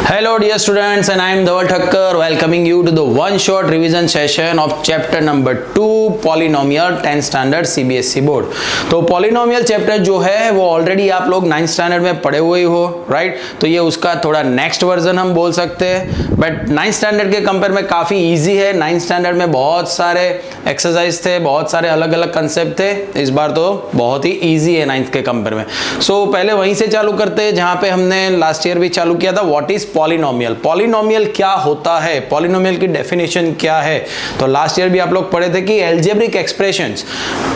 Hello dear students, and I am Dhaval Thakkar welcoming you to the one shot revision session of chapter number 2 polynomial 10th standard CBSE board। तो polynomial chapter जो है वो already आप लोग 9th standard में पढ़े हुए हो, राइट? तो ये उसका थोड़ा नेक्स्ट वर्जन हम बोल सकते हैं, बट 9th standard के कंपेयर में काफ़ी ईजी है। 9th standard में बहुत सारे एक्सरसाइज थे, बहुत सारे अलग अलग कंसेप्ट थे, इस बार तो बहुत ही ईजी है 9th के कंपेयर में। सो पहले वहीं से चालू करते हैं जहाँ पे हमने लास्ट ईयर भी चालू किया था। What is polynomial? पॉलिनोमियल क्या होता है, पॉलिनोमियल की डेफिनेशन क्या है? तो लास्ट ईयर भी आप लोग पढ़े थे कि एल्जेब्रिक एक्सप्रेशंस,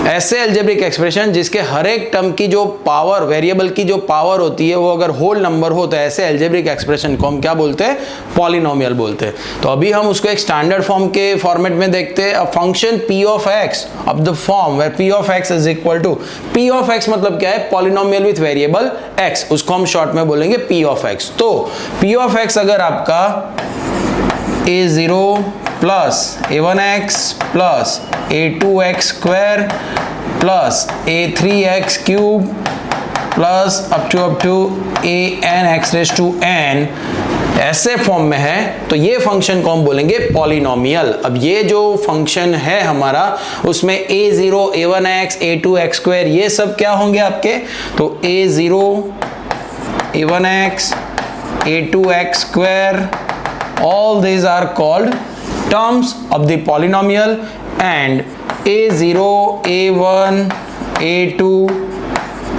ऐसे एल्जेब्रिक एक्सप्रेशन जिसके हर एक टर्म की जो पावर, वेरिएबल की जो पावर होती है वो अगर होल नंबर हो तो ऐसे एल्जेब्रिक एक्सप्रेशन को हम क्या बोलते हैं? पॉलिनोमियल बोलते हैं। तो अभी हम उसको एक स्टैंडर्ड फॉर्म के फॉर्मेट में देखते हैं। A function p of x of the form where p of x is equal to, p of x मतलब क्या है? पॉलिनोमियल विथ वेरिएबल x, उसको हम शॉर्ट में बोलेंगे p ऑफ x। तो p ऑफ x अगर आपका a0 plus a1x plus a2x square plus a3x cube plus up to an x raise to n ऐसे फॉर्म में है, तो ये फंक्शन को हम बोलेंगे पॉलिनोमियल। अब ये जो फंक्शन है हमारा, उसमें a0, a1x, a2x स्क्वायर ये सब क्या होंगे आपके? तो a0, a1x, a2x square, all these are called terms of the polynomial, and a0, a1, a2,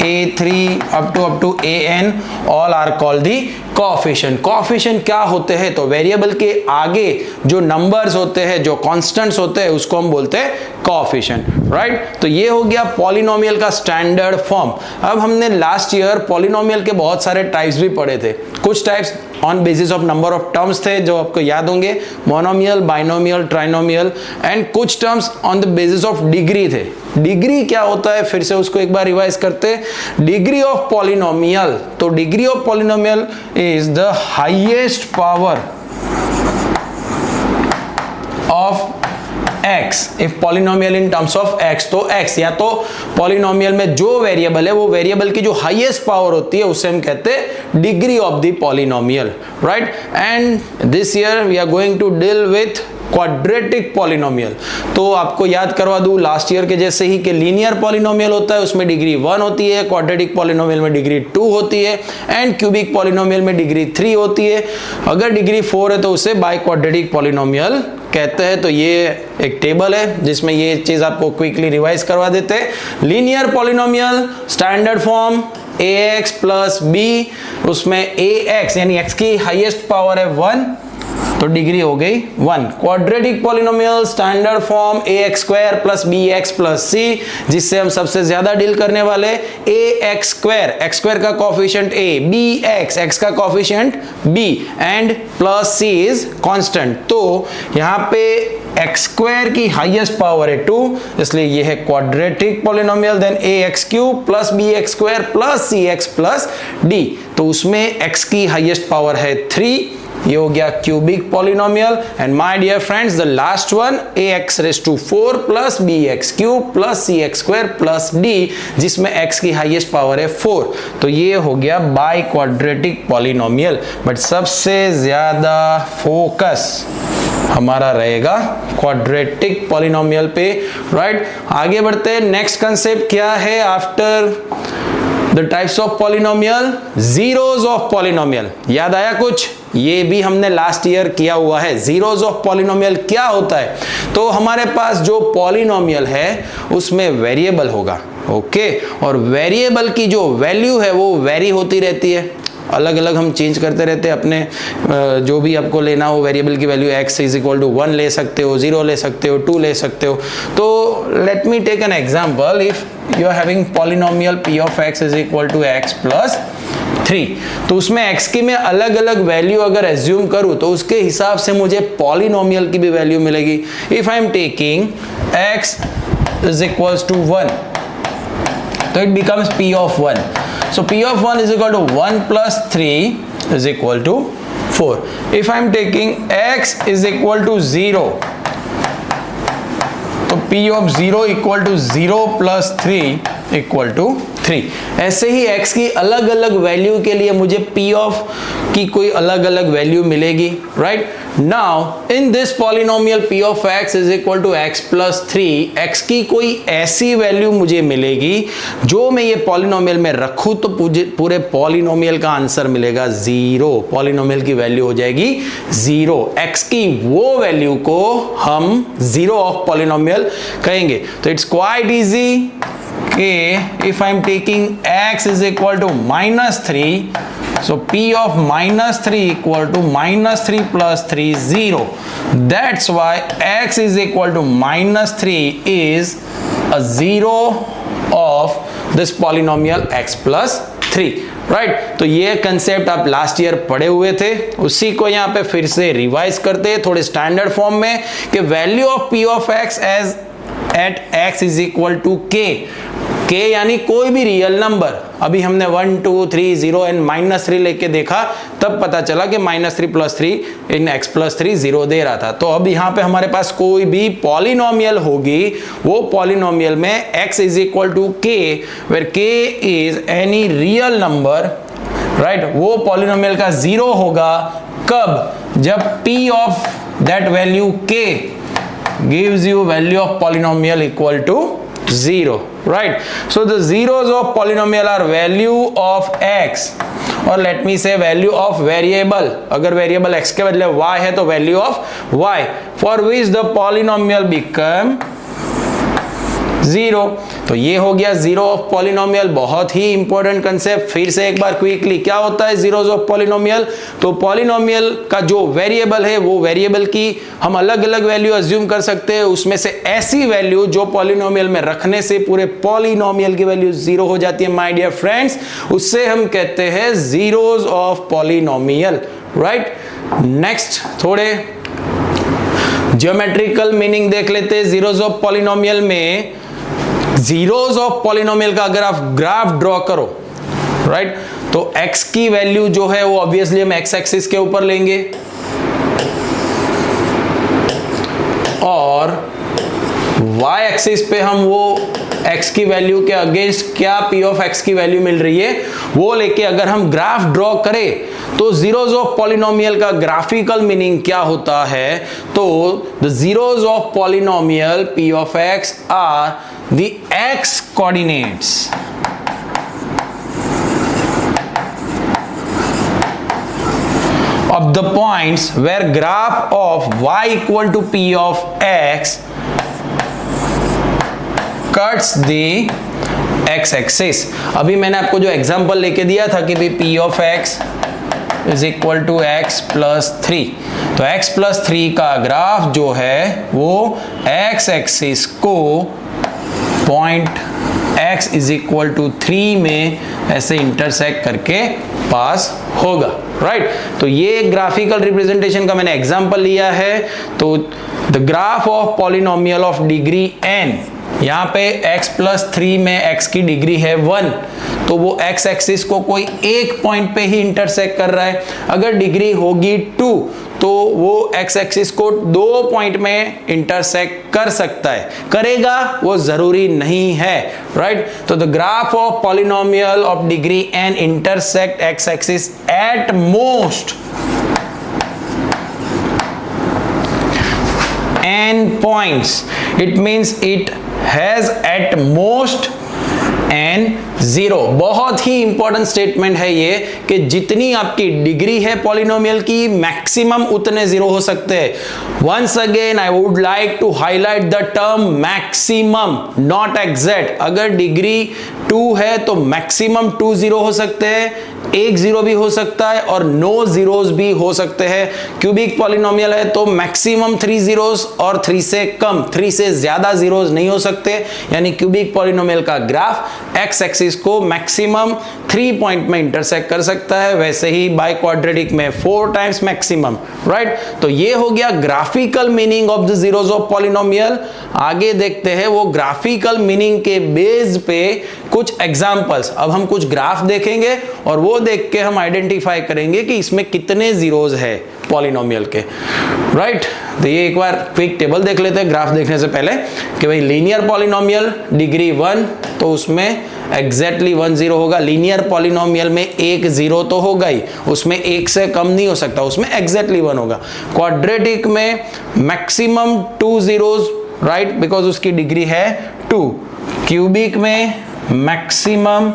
a3 up to an all are called the coefficient. Coefficient क्या होते हैं? तो वेरिएबल के आगे जो नंबर्स होते हैं, जो कांस्टेंट्स होते हैं, उसको हम बोलते हैं कोएफिशिएंट, राइट? तो ये हो गया पॉलिनोमियल का स्टैंडर्ड फॉर्म। अब हमने लास्ट ईयर पॉलिनोमियल के बहुत सारे टाइप्स भी पढ़े थे। कुछ types on basis of number of terms थे जो आपको याद होंगे, मोनोमियल, बाइनोमियल, ट्राइनोमियल, एंड कुछ terms on the basis of degree थे। डिग्री क्या होता है, फिर से उसको एक बार रिवाइज करते हैं। डिग्री ऑफ पॉलिनोमियल, तो degree of polynomial is the highest power of x if polynomial in terms of x। तो x या तो पॉलिनोमियल में जो वेरिएबल है वो वेरिएबल की जो हाईएस्ट पावर होती है उसे हम कहते हैं degree of the polynomial, right? And this year we are going to deal with quadratic polynomial. तो आपको याद करवा दूं लास्ट ईयर के जैसे ही कि लीनियर पॉलिनोमियल होता है उसमें डिग्री 1 होती है, क्वाड्रेटिक पॉलिनोमियल में डिग्री 2 होती है, एंड क्यूबिक पॉलिनोमियल में डिग्री 3 होती है। अगर डिग्री 4 है तो उसे बाय क्वाड्रेटिक पॉलिनोमियल कहते हैं। तो ये एक टेबल है जिसमें ये चीज आपको क्विकली रिवाइज करवा देते हैं। Linear polynomial standard form ax plus b, उसमें ax यानी x की हाईएस्ट पावर है 1, तो डिग्री हो गई 1। Quadratic polynomial standard form ax square plus bx plus c, जिससे हम सबसे ज्यादा डील करने वाले ax स्क्वायर, x स्क्वायर का कोएफिशिएंट a, bx, x का coefficient b, and plus c is constant. तो यहाँ पे x स्क्वायर की हाईएस्ट पावर है 2, इसलिए ये है quadratic polynomial. Then ax cube plus bx square plus cx plus d, तो उसमें x की हाईएस्ट पावर है 3, ये हो गया cubic polynomial. And my dear friends, the last one ax raise to 4 plus bx cube plus cx square plus d, जिसमें x की highest power है 4, तो ये हो गया बाय क्वाड्रेटिक पॉलिनोमियल। बट सबसे ज्यादा फोकस हमारा रहेगा क्वाड्रेटिक पॉलिनोमियल पे, राइट? आगे बढ़ते हैं। नेक्स्ट कंसेप्ट क्या है after the types of polynomial? Zeros of polynomial. याद आया कुछ? ये भी हमने लास्ट ईयर किया हुआ है। जीरोस ऑफ पॉलिनोमियल क्या होता है? तो हमारे पास जो पॉलिनोमियल है उसमें वेरिएबल होगा, ओके, और वेरिएबल की जो वैल्यू है वो वेरी होती रहती है, अलग अलग हम चेंज करते रहते हैं अपने जो भी आपको लेना हो वेरिएबल की value. x is equal to 1 ले सकते हो, 0 ले सकते हो, 2 ले सकते हो। तो let me take an example. If you are having polynomial p of x is equal to x plus 3, तो उसमें x की मैं अलग अलग वैल्यू अगर एज्यूम करूं तो उसके हिसाब से मुझे पॉलिनोमियल की भी वैल्यू मिलेगी। If I am taking x is equal to 1, तो it becomes p of 1। So p of 1 is equal to 1 plus 3 is equal to 4. If I am taking x is equal to 0, तो p of 0 equal to 0 plus 3 equal to 3। ऐसे ही x की अलग अलग value के लिए मुझे p of की कोई अलग अलग वैल्यू मिलेगी, right. Now in this polynomial p of x is equal to x plus 3, x की कोई ऐसी वैल्यू मुझे मिलेगी जो मैं ये पॉलिनोमियल में रखूं तो पूरे पॉलिनोमियल का आंसर मिलेगा 0। पॉलिनोमियल की वैल्यू हो जाएगी 0। x की वो वैल्यू को हम 0 ऑफ पॉलिनोमियल कहेंगे। तो इट्स क्वाइट इजी कि if I'm taking x is equal to -3, so p of -3 equal to -3 plus 3 is 0. That's why x is equal to -3 is a 0 of this polynomial x plus 3, right. तो ये concept आप last year पढ़े हुए थे, उसी को यहाँ पे फिर से रिवाइज करते हैं थोड़े स्टैंडर्ड फॉर्म में कि value of p of x as at x is equal to k यानी कोई भी रियल नंबर। अभी हमने 1 2 3 0 एंड -3 लेके देखा, तब पता चला कि -3 प्लस 3 इन x प्लस 3 0 दे रहा था। तो अब यहाँ पे हमारे पास कोई भी पॉलिनोमियल होगी, वो पॉलिनोमियल में x is equal to k where k is any real number, right. वो पॉलिनोमियल का 0 होगा कब? जब p of that value k gives you value of polynomial equal to 0, right? So the zeros of polynomial are value of x और let me say value of variable। अगर variable x के बदले y है तो value of y for which the polynomial become 0। तो ये हो गया 0 ऑफ पॉलिनोमियल, बहुत ही इंपॉर्टेंट कंसेप्ट। फिर से एक बार क्विकली, क्या होता है जीरोस ऑफ पॉलिनोमियल? तो पॉलिनोमियल का जो वेरिएबल है वो वेरिएबल की हम अलग अलग वैल्यू अज्यूम कर सकते हैं, उसमें से ऐसी वैल्यू जो पॉलिनोमियल में रखने से पूरे पॉलिनोमियल की वैल्यू 0 हो जाती है माय डियर फ्रेंड्स, उससे हम कहते हैं zeros of polynomial, right. Next थोड़े ज्योमेट्रिकल मीनिंग देख लेते हैं जीरोस ऑफ पॉलिनोमियल में। जीरोस ऑफ पॉलिनोमियल का अगर आप ग्राफ ड्रॉ करो, राइट, तो x की वैल्यू जो है वो ऑब्वियसली हम x एक्सिस के ऊपर लेंगे और y एक्सिस पे हम वो x की वैल्यू के अगेंस्ट क्या p ऑफ x की वैल्यू मिल रही है वो लेके अगर हम ग्राफ ड्रॉ करें तो जीरोस ऑफ पॉलिनोमियल का ग्राफिकल मीनिंग क्या होता है? तो the zeros of polynomial p of x are the x coordinates of the points where graph of y equal to p of x cuts the x axis। अभी मैंने आपको जो example लेके दिया था कि p of x is equal to x plus 3, तो x plus 3 का ग्राफ जो है वो x एक्सिस को point x is equal to 3 में ऐसे इंटरसेक्ट करके पास होगा, राइट। तो ये ग्राफिकल रिप्रेजेंटेशन का मैंने एग्जांपल लिया है। तो the graph of polynomial of degree n, यहाँ पे x प्लस 3 में x की डिग्री है 1, तो वो x एक्सिस को कोई एक पॉइंट पे ही इंटरसेक्ट कर रहा है। अगर डिग्री होगी 2 तो वो x एक्सिस को 2 पॉइंट में इंटरसेक्ट कर सकता है, करेगा वो जरूरी नहीं है, राइट। तो the graph of polynomial of degree n intersect x axis at most n points, it means it has at most n 0। बहुत ही इंपॉर्टेंट स्टेटमेंट है ये कि जितनी आपकी डिग्री है पॉलिनोमियल की मैक्सिमम उतने 0 हो सकते हैं। Once again I would like to highlight the term maximum, not exact. अगर डिग्री 2 है तो मैक्सिमम 2 0 हो सकते हैं, एक 0 भी हो सकता है और नो जीरोस भी हो सकते हैं। क्यूबिक पॉलिनोमियल है तो मैक्सिमम 3 जीरोस और 3 से कम, 3 से ज्यादा जीरोस नहीं हो सकते। यानी क्यूबिक पॉलिनोमियल का ग्राफ x एक्सिस को मैक्सिमम 3 पॉइंट में इंटरसेक्ट कर सकता है, वैसे ही बाई क्वाड्रेटिक में 4 टाइम्स मैक्सिमम, राइट। तो ये हो गया graphical meaning of the zeros of polynomial. आगे देखते हैं वो ग्राफिकल मीनिंग के बेस पे कुछ एग्जांपल्स। अब हम कुछ ग्राफ देखेंगे और वो देख के हम आइडेंटिफाई करेंगे कि इसमें कितने जीरोस है पॉलिनोमियल के, राइट। तो ये एक बार क्विक टेबल देख लेते हैं ग्राफ देखने से पहले कि भाई लीनियर पॉलिनोमियल डिग्री 1, तो उसमें एग्जैक्टली 1 0 होगा। लीनियर पॉलिनोमियल में एक जीरो तो होगा ही, उसमें एक से कम नहीं हो सकता, उसमें एग्जैक्टली 1 होगा। क्वाड्रेटिक में मैक्सिमम 2 zeros, राइट, बिकॉज उसकी डिग्री है 2। क्यूबिक में maximum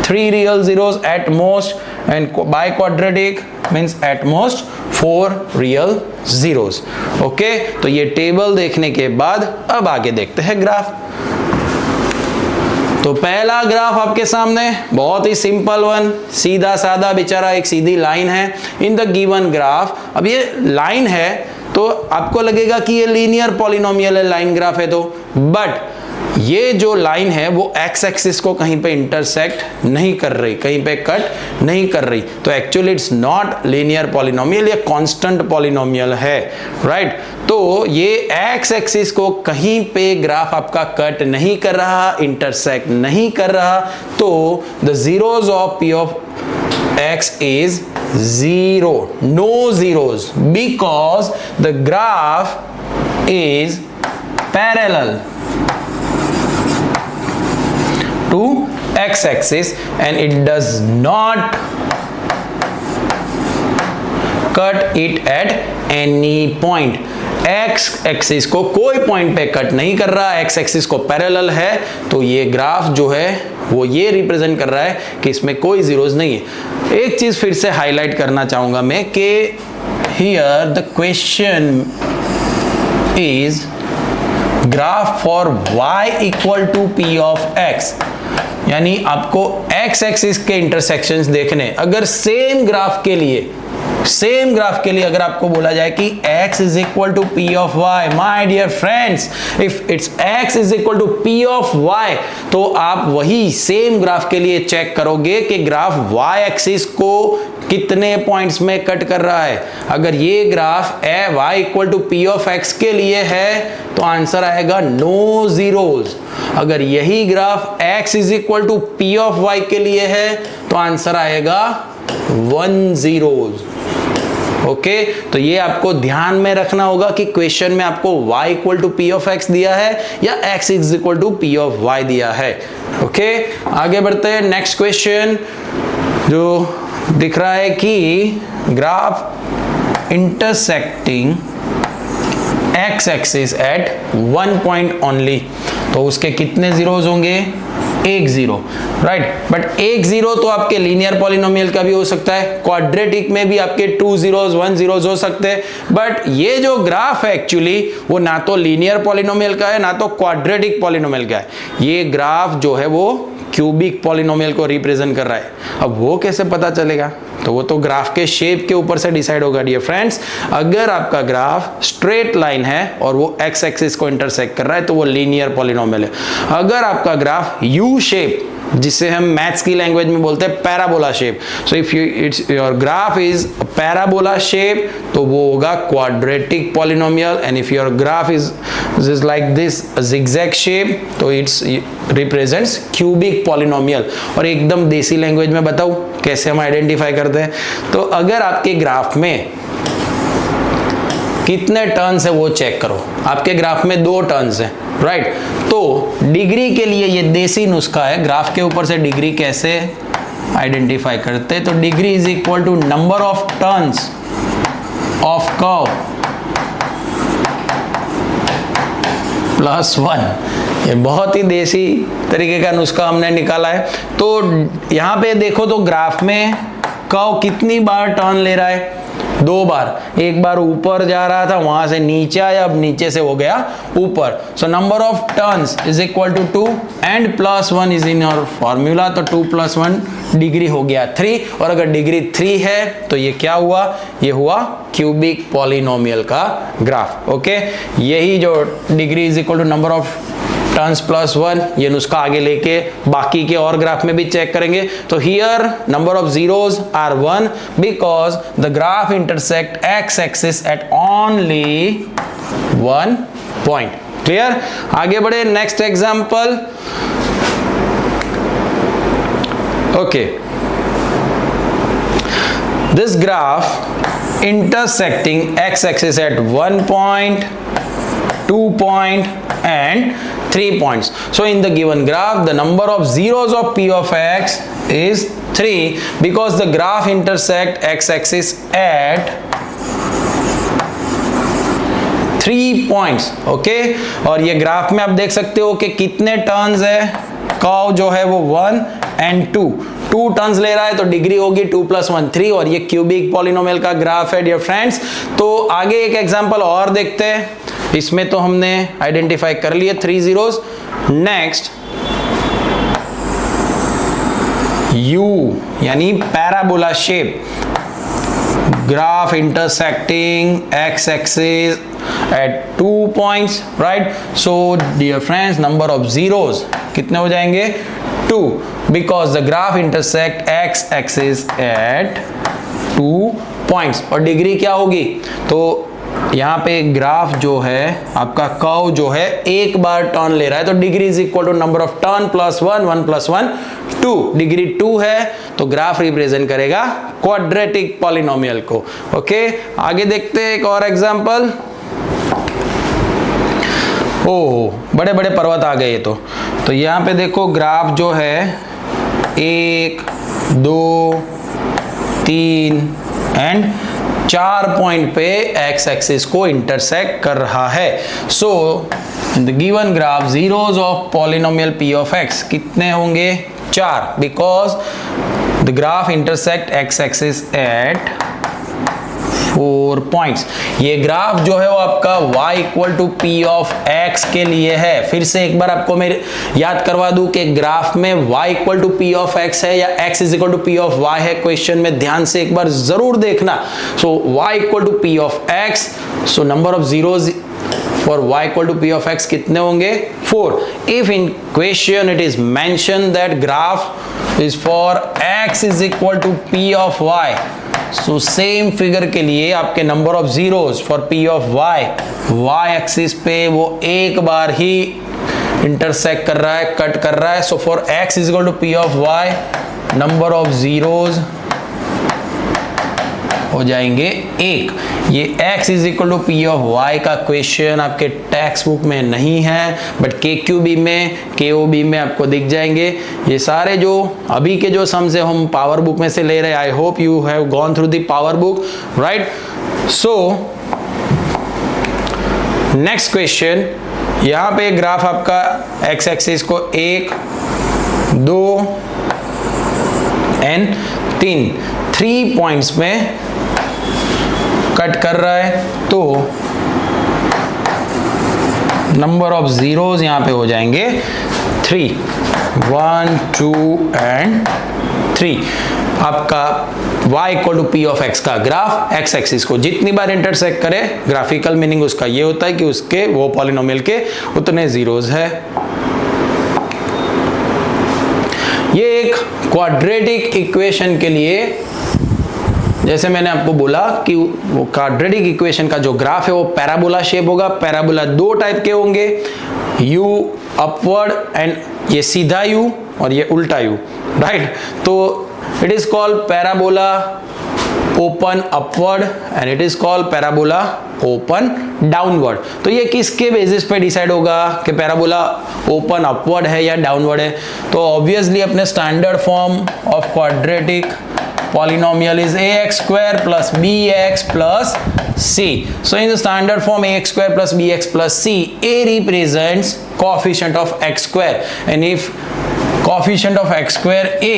3 real zeros at most, and by quadratic means at most 4 real zeros। Okay, तो ये टेबल देखने के बाद अब आगे देखते हैं ग्राफ। तो पहला ग्राफ आपके सामने बहुत ही सिंपल वन, सीधा साधा बेचारा एक सीधी लाइन है इन द गिवन ग्राफ। अब ये लाइन है तो आपको लगेगा कि ये लीनियर पॉलिनोमियल है, लाइन ग्राफ है तो, बट ये जो लाइन है वो एक्स एक्सिस को कहीं पे इंटरसेक्ट नहीं कर रही, कहीं पे कट नहीं कर रही, तो actually it's not linear polynomial, ये कांस्टेंट पॉलिनोमियल है, राइट। तो ये एक्स एक्सिस को कहीं पे ग्राफ आपका कट नहीं कर रहा, इंटरसेक्ट नहीं कर रहा, तो the zeros of P of x is 0, no zeros, because the graph is parallel to x axis and it does not cut it at any point। x axis को कोई पॉइंट पे कट नहीं कर रहा, x एक्सिस को parallel है, तो ये ग्राफ जो है वो ये रिप्रेजेंट कर रहा है कि इसमें कोई जीरोस नहीं है। एक चीज फिर से हाईलाइट करना चाहूंगा मैं कि here the question is graph for y equal to p of x, यानी आपको x एक्सिस के इंटरसेक्शंस देखने। अगर सेम ग्राफ के लिए अगर आपको बोला जाए कि x is equal to p of y, my dear friends, if it's x is equal to p of y, तो आप वही सेम ग्राफ के लिए चेक करोगे कि ग्राफ y एक्सिस को कितने पॉइंट्स में कट कर रहा है। अगर ये graph y equal to p of x के लिए है तो आंसर आएगा नो जीरोस। अगर यही graph x is equal to p of y के लिए है तो आंसर आएगा 1 zeros। ओके, तो ये आपको ध्यान में रखना होगा कि क्वेश्चन में आपको y equal to p of x दिया है या x is equal to p of y दिया है। ओके, आगे बढ़ते हैं। नेक्स्ट क्वेश्चन जो दिख रहा है कि graph intersecting x axis at 1 point only, तो उसके कितने जीरोस होंगे? एक जीरो, राइट। बट एक जीरो तो आपके लीनियर पॉलिनोमियल का भी हो सकता है, क्वाड्रेटिक में भी आपके 2 zeros 1 zeros हो सकते हैं, बट ये जो ग्राफ है एक्चुअली वो ना तो लीनियर पॉलिनोमियल का है ना तो क्वाड्रेटिक पॉलिनोमियल का है। ये ग्राफ जो है वो क्यूबिक पॉलिनोमियल को रिप्रेजेंट कर रहा है। अब वो कैसे पता चलेगा? तो वो तो ग्राफ के शेप के ऊपर से डिसाइड होगा डियर फ्रेंड्स। अगर आपका ग्राफ स्ट्रेट लाइन है और वो एक्स एक्सिस को इंटरसेक्ट कर रहा है तो वो लीनियर पॉलिनोमियल है। अगर आपका ग्राफ यू शेप, जिसे हम मैथ्स की लैंग्वेज में बोलते हैं parabola shape, so if your graph is parabola shape तो वो होगा quadratic polynomial, and if your graph is like this zigzag shape तो इट्स रिप्रेजेंट्स क्यूबिक पॉलिनोमियल। और एकदम देसी लैंग्वेज में बताऊं कैसे हम आइडेंटिफाई करते हैं, तो अगर आपके ग्राफ में कितने टर्न्स है वो चेक करो। आपके ग्राफ में 2 टर्न्स हैं, राइट। तो डिग्री के लिए ये देसी नुस्खा है, ग्राफ के ऊपर से डिग्री कैसे आइडेंटिफाई करते हैं, तो degree is equal to number of turns of curve plus 1। ये बहुत ही देसी तरीके का नुस्खा हमने निकाला है। तो यहाँ पे देखो तो ग्राफ में कर्व कितनी बार टर्न ले रहा है? 2 बार। एक बार ऊपर जा रहा था, वहां से नीचे आया, अब नीचे से हो गया ऊपर। So number of turns is equal to 2 and plus 1 is in your formula, तो 2 + 1 डिग्री हो गया 3। और अगर डिग्री 3 है तो ये क्या हुआ? ये हुआ क्यूबिक पॉलिनोमियल का ग्राफ। ओके, यही जो degree is equal to number of turns plus 1, ये नुस्खा आगे लेके बाकी के और ग्राफ में भी चेक करेंगे। तो here number of zeros are 1 because the graph intersect x axis at only 1 point. Clear? आगे बढ़े, next example. Okay, this graph intersecting x axis at 1 point, 2 point and 3 points. So in the given graph, the number of zeros of p of x is 3 because the graph intersect x-axis at 3 points. Okay, और ये graph में आप देख सकते हो कि कितने turns है, कर्व जो है वो 1 and 2 टर्न्स ले रहा है, तो डिग्री होगी 2 + 1 3, और ये क्यूबिक पॉलिनोमियल का ग्राफ है डियर फ्रेंड्स। तो आगे एक एग्जांपल और देखते हैं, इसमें तो हमने आइडेंटिफाई कर लिए 3 zeros। नेक्स्ट U यानी parabola shape, graph intersecting x-axis at 2 points, right? So dear friends, number of zeros कितने हो जाएंगे? 2 because the graph intersect x-axis at 2 points। और डिग्री क्या होगी? तो यहाँ पे ग्राफ जो है आपका कर्व जो है एक बार टर्न ले रहा है, तो degree is equal to number of turn plus 1 1 + 1 2। Degree 2 है तो ग्राफ रिप्रेजेंट करेगा क्वाड्रेटिक पॉलिनोमियल को। ओके, आगे देखते हैं एक और एग्जांपल। ओह, बड़े बड़े पर्वत आ गए। तो यहाँ पे देखो ग्राफ जो है 1 2 3 एंड 4 पॉइंट पे एक्स एक्सिस को इंटरसेक्ट कर रहा है। So in the given graph zeros of polynomial p of x कितने होंगे? 4 because the graph intersect x axis at 4 points. ये ग्राफ जो है वो आपका y = p ऑफ x के लिए है। फिर से एक बार आपको मैं याद करवा दूं कि ग्राफ में y = p ऑफ x है या x = p ऑफ y है। क्वेश्चन में ध्यान से एक बार जरूर देखना। सो y = p of x, so number of zeros for y = p of x कितने होंगे? 4। If in question it is mentioned that graph is for x = p of y, so same figure के लिए आपके number of zeros for p of y axis पे वो एक बार ही intersect कर रहा है, कट कर रहा है। So for x = p of y number of zeros हो जाएंगे 1। ये x = p of y का क्वेश्चन आपके टेक्स्ट बुक में नहीं है, बट KQB में KOB में आपको दिख जाएंगे। ये सारे जो अभी के जो सम्स है हम पावर बुक में से ले रहे हैं। I hope you have gone through the power book, right? So next question, यहाँ पे ग्राफ आपका x एक्सिस को 1 2 एंड 3 पॉइंट्स में कट कर रहा है, तो नंबर ऑफ zeros यहां पे हो जाएंगे 3 1 2 एंड 3। आपका y = p of x का ग्राफ x एक्सिस को जितनी बार इंटरसेक्ट करे, ग्राफिकल मीनिंग उसका ये होता है कि उसके वो पॉलिनोमियल के उतने zeros है। ये एक क्वाड्रेटिक इक्वेशन के लिए, जैसे मैंने आपको बोला कि वो क्वाड्रेटिक इक्वेशन का जो ग्राफ है वो पैराबोला शेप होगा। पैराबोला 2 टाइप के होंगे, u अपवर्ड एंड ये सीधा u और ये उल्टा u, राइट? तो it is called parabola open upward and it is called parabola open downward. तो ये किसके बेसिस पे डिसाइड होगा कि पैराबोला ओपन अपवर्ड है या डाउनवर्ड है? तो ऑब्वियसली अपने standard form of quadratic polynomial is ax² plus bx plus c. So in the standard form ax² plus bx plus c, a represents coefficient of x², and if coefficient of x² a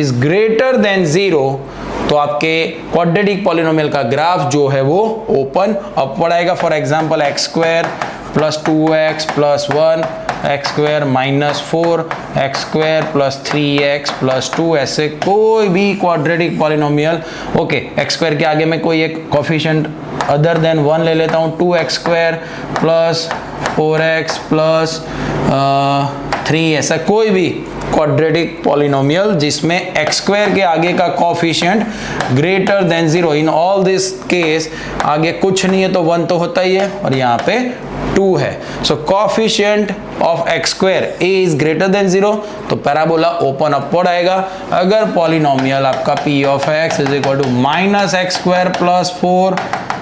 is greater than 0, तो आपके quadratic polynomial का graph जो है वो open upward आएगा। For example x² plus 2x plus 1, x² minus 4, x² plus 3x plus 2, ऐसे कोई भी क्वाड्रेटिक पॉलिनोमियल। ओके, x² के आगे में कोई एक कोफिशिएंट अदर देन 1 ले लेता हूँ, 2x² plus 4x plus 3, ऐसा कोई भी क्वाड्रेटिक पॉलिनोमियल जिसमें x² के आगे का coefficient greater than 0। In all this case आगे कुछ नहीं है तो 1 तो होता ही है, और यहाँ पे 2 है। So coefficient of x² a is greater than 0, तो पैराबोला ओपन अपवर्ड आएगा। अगर पॉलिनोमियल आपका p of x is equal to -x² plus 4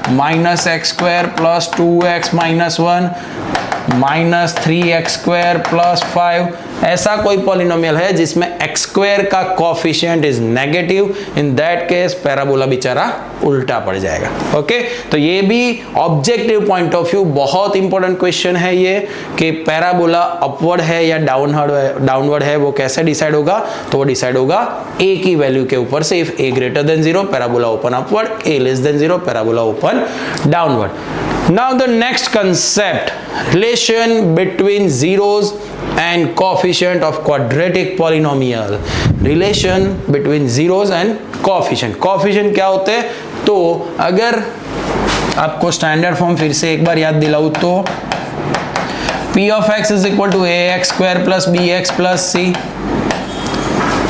-x² plus 2x minus 1 -3x² + 5, ऐसा कोई पॉलिनोमियल है जिसमें x² का coefficient is negative, in that case parabola बेचारा उल्टा पड़ जाएगा। ओके, तो ये भी ऑब्जेक्टिव पॉइंट ऑफ व्यू बहुत इंपॉर्टेंट क्वेश्चन है ये, कि पैराबोला अपवर्ड है या डाउनवर्ड है, वो कैसे डिसाइड होगा? तो वो डिसाइड होगा a की वैल्यू के ऊपर से। If a greater than 0 parabola open upward, a less than 0 parabola open downward. Now the next concept, relation between zeros and coefficient of quadratic polynomial. Relation between zeros and coefficient. Coefficient क्या होते हैं? तो अगर आपको standard form फिर से एक बार याद दिलाऊं तो p of x is equal to ax² plus bx plus c,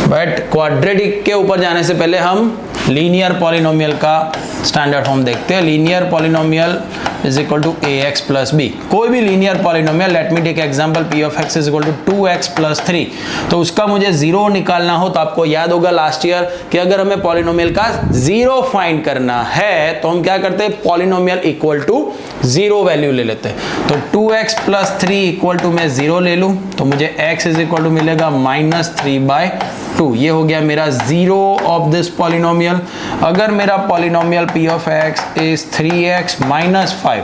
but quadratic के ऊपर जाने से पहले हम लीनियर पॉलिनोमियल का स्टैंडर्ड फॉर्म देखते हैं। Linear polynomial is equal to ax plus b, कोई भी linear polynomial, let me take example p of x is equal to 2x plus 3, तो उसका मुझे जीरो निकालना हो तो आपको याद होगा लास्ट ईयर कि अगर हमें पॉलिनोमियल का जीरो फाइंड करना है तो हम क्या करते हैं? Polynomial equal to zero value ले लेते हैं। तो 2x प्लस 3 इक्वल टू मैं जीरो ले लूं तो मुझे x इज इक्वल टू मिलेगा -3/2, ये हो गया मेरा जीरो ऑफ दिस पॉलिनोमियल। अगर मेरा polynomial p of x is 3x minus 5,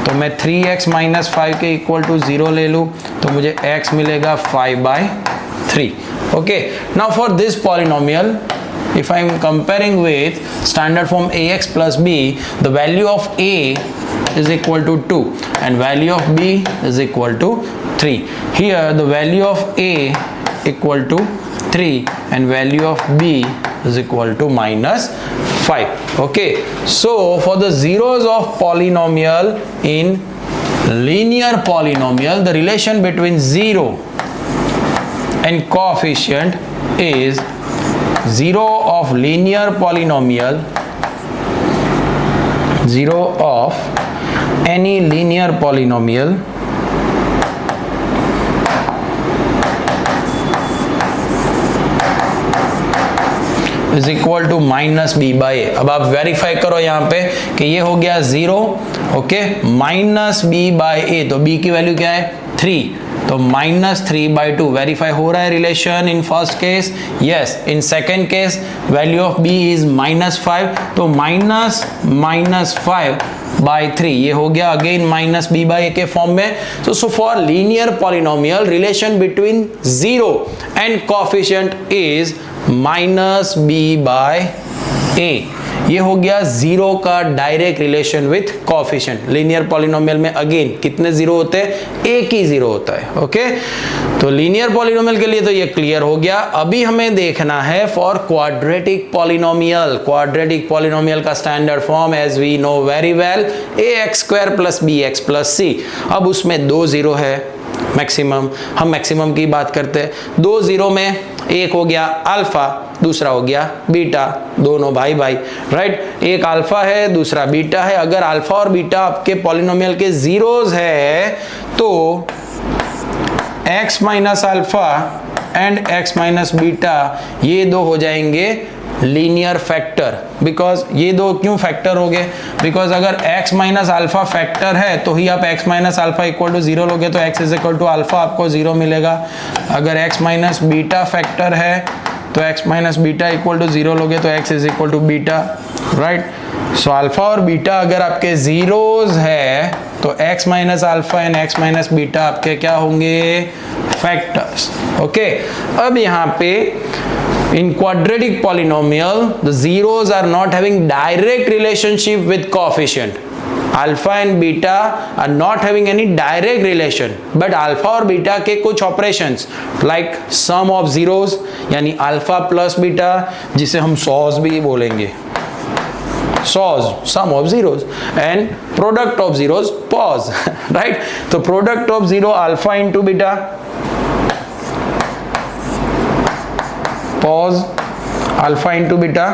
तो मैं 3x माइनस 5 के इक्वल टू जीरो ले लूं तो मुझे x मिलेगा 5/3। Okay, now for this polynomial if I am comparing with standard form ax plus b, the value of a is equal to 2 and value of b is equal to 3. Here the value of a equal to 3 and value of b is equal to -5. Okay, so for the zeros of polynomial in linear polynomial, the relation between 0 and coefficient is 0 of linear polynomial, 0 of any linear polynomial is equal to -b/a। अब आप verify करो यहाँ पे कि ये हो गया 0, okay, -b/a, तो b की वैल्यू क्या है? 3, तो -3/2 वेरीफाई हो रहा है relation in first case, yes. In second case value of b is -5, तो -5/3 ये हो गया अगेन -b/a के फॉर्म में। So for linear polynomial relation between 0 and coefficient is -b/a, ये हो गया जीरो का direct relation with coefficient. Linear polynomial में अगेन कितने जीरो होते हैं? एक ही जीरो होता है। ओके, तो लीनियर पॉलिनोमियल के लिए तो ये क्लियर हो गया। अभी हमें देखना है for quadratic polynomial. Quadratic polynomial का standard form as we know very well, ax² plus bx plus c। अब उसमें दो जीरो है मैक्सिमम, हम मैक्सिमम की बात करते हैं। दो जीरो में एक हो गया अल्फा, दूसरा हो गया बीटा, दोनों भाई भाई, राइट। एक अल्फा है, दूसरा बीटा है। अगर अल्फा और बीटा आपके पॉलिनोमियल के जीरोस है तो x minus alpha and x minus beta ये दो हो जाएंगे लीनियर फैक्टर। बिकॉज ये दो क्यों फैक्टर हो गए? बिकॉज अगर x माइनस अल्फा फैक्टर है तो ही आप x minus alpha equal to zero लोगे तो x is equal to alpha आपको जीरो मिलेगा। अगर x माइनस बीटा फैक्टर है तो x minus beta equal to zero लोगे तो x is equal to beta, right. So alpha और बीटा अगर आपके जीरोस है तो x minus alpha and x minus beta आपके क्या होंगे? फैक्टर्स। ओके, अब यहाँ पे in quadratic polynomial the zeros are not having direct relationship with coefficient. Alpha and beta are not having any direct relation, but alpha और beta के कुछ operations like sum of zeros यानी alpha plus beta, जिसे हम SOS भी बोलेंगे, SOS sum of zeros, and product of zeros POS, right? तो product of zero alpha into beta POS, alpha into beta,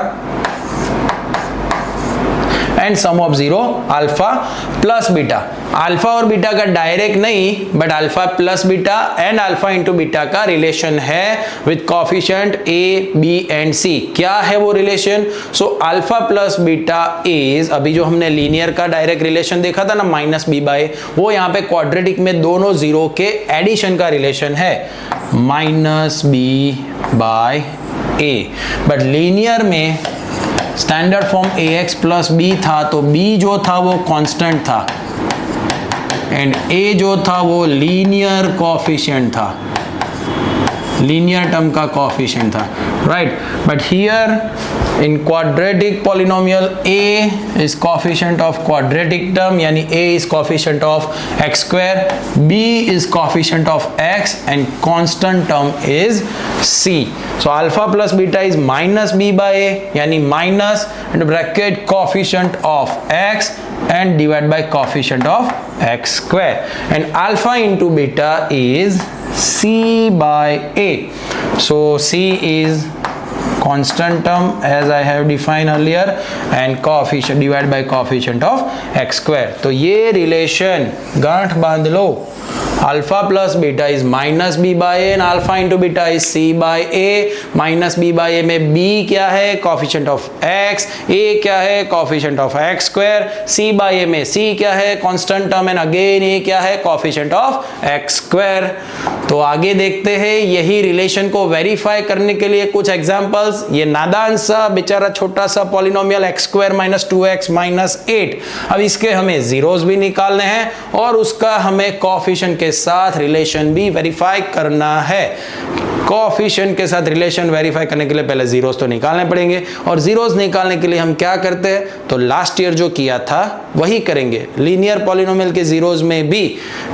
and sum of zero alpha plus beta. Alpha और beta का direct नहीं, but alpha plus beta and alpha into beta का relation है with coefficient a b and c. क्या है वो relation? So alpha plus beta is, अभी जो हमने लीनियर का डायरेक्ट रिलेशन देखा था ना माइनस बी बाय, वो यहाँ पे क्वाड्रेटिक में दोनों जीरो के एडिशन का रिलेशन है minus b by a. But linear में standard form a x plus b था, तो बी जो था वो कांस्टेंट था एंड ए जो था वो लीनियर कोएफिशिएंट था, लीनियर टर्म का कोएफिशिएंट था, right. But here in quadratic polynomial a is coefficient of quadratic term, यानी a is coefficient of x square, b is coefficient of x and constant term is c. So alpha plus beta is minus b by a, यानी minus and bracket coefficient of x and divide by coefficient of x square, and alpha into beta is c by a. So c is constant term as I have defined earlier and coefficient divided by coefficient of x square. तो ये relation गांठ बांध लो, alpha plus beta is minus b by a and alpha into beta is c by a. Minus b by a में b क्या है? Coefficient of x, ए क्या है? Coefficient of x square, C by a में सी क्या है? Constant term and again ए क्या है? Coefficient of x square. तो आगे देखते हैं यही रिलेशन को वेरीफाई करने के लिए कुछ एग्जांपल्स। ये नादान सा बेचारा छोटा सा polynomial x square minus 2x minus 8, अब इसके हमें जीरोस भी निकालने हैं और उसका हमें कोएफिशिएंट के साथ रिलेशन भी वेरीफाई करना है। कोएफिशिएंट के साथ रिलेशन वेरीफाई करने के लिए पहले जीरोस तो निकालने पड़ेंगे, और जीरोस निकालने के लिए हम क्या करते हैं? तो लास्ट ईयर जो किया था वही करेंगे। लीनियर पॉलिनोमियल के जीरोस में भी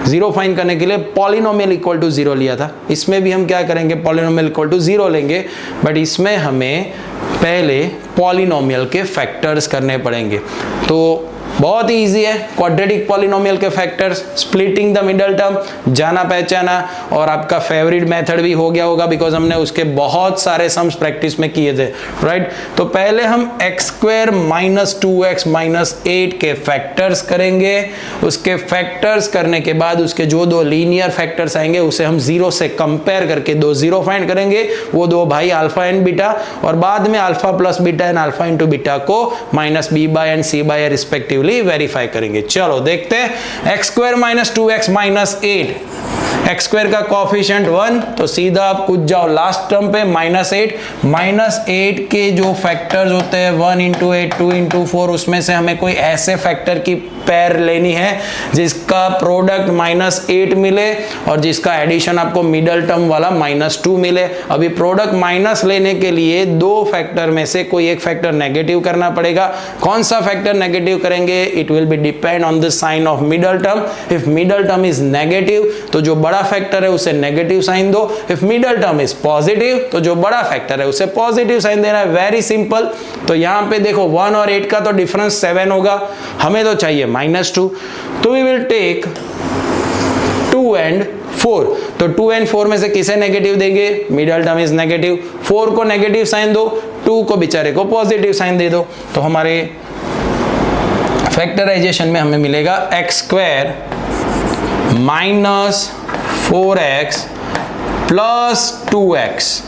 जीरो फाइंड करने के लिए पॉलिनोमियल इक्वल टू जीरो लिया था, इसमें भी हम क्या करेंगे? पॉलिनोमियल इक्वल टू जीरो लेंगे, बट इसमें हमें पहले पॉलिनोमियल के फैक्टर्स करने पड़ेंगे। तो बहुत ही इजी है क्वाड्रेटिक पॉलिनोमियल के factors, splitting the middle term, जाना पहचाना, और आपका फेवरेट मेथड भी हो गया होगा बिकॉज हमने उसके बहुत सारे सम्स प्रैक्टिस में किए थे, राइट। तो पहले हम x square minus 2x minus 8 के फैक्टर्स करेंगे। उसके फैक्टर्स करने के बाद उसके जो दो लीनियर फैक्टर्स आएंगे उसे हम जीरो से कंपेयर करके दो जीरो फाइंड करेंगे, वो दो भाई अल्फा एंड बीटा, और बाद में alpha plus beta and alpha into beta को minus b by and c by respectively verify करेंगे। चलो देखते हैं। X square minus 2x minus 8, x square का कोएफिशिएंट 1, तो सीधा आप कूद जाओ लास्ट टर्म पे माइनस 8। माइनस 8 के जो फैक्टर्स होते हैं 1 इंटू 8 2 इंटू 4, उसमें से हमें कोई ऐसे फैक्टर की पेयर लेनी है जिसका प्रोडक्ट माइनस 8 मिले और जिसका एडिशन आपको मिडल टर्म वाला माइनस 2 मिले। अभी प्रोडक्ट माइनस लेने के लिए दो फैक्टर में से कोई एक फैक्टर नेगेटिव करना पड़ेगा। कौन सा फैक्टर नेगेटिव करेंगे? It will be depend on the sign of middle term. If middle term is negative तो जो बड़ा फैक्टर है उसे नेगेटिव साइन दो, if middle term is positive तो जो बड़ा फैक्टर है उसे पॉजिटिव साइन देना है। Very simple. तो यहां पे देखो 1 और 8 का तो डिफरेंस 7 होगा, हमें तो चाहिए -2, तो वी विल टेक 2 एंड 4। तो 2 एंड 4 में से किसे नेगेटिव देंगे? मिडल टर्म इज नेगेटिव, 4 को नेगेटिव साइन दो, 2 को बेचारे को पॉजिटिव साइन दे दो। तो हमारे फैक्टराइजेशन में हमें मिलेगा x square minus 4x plus 2x,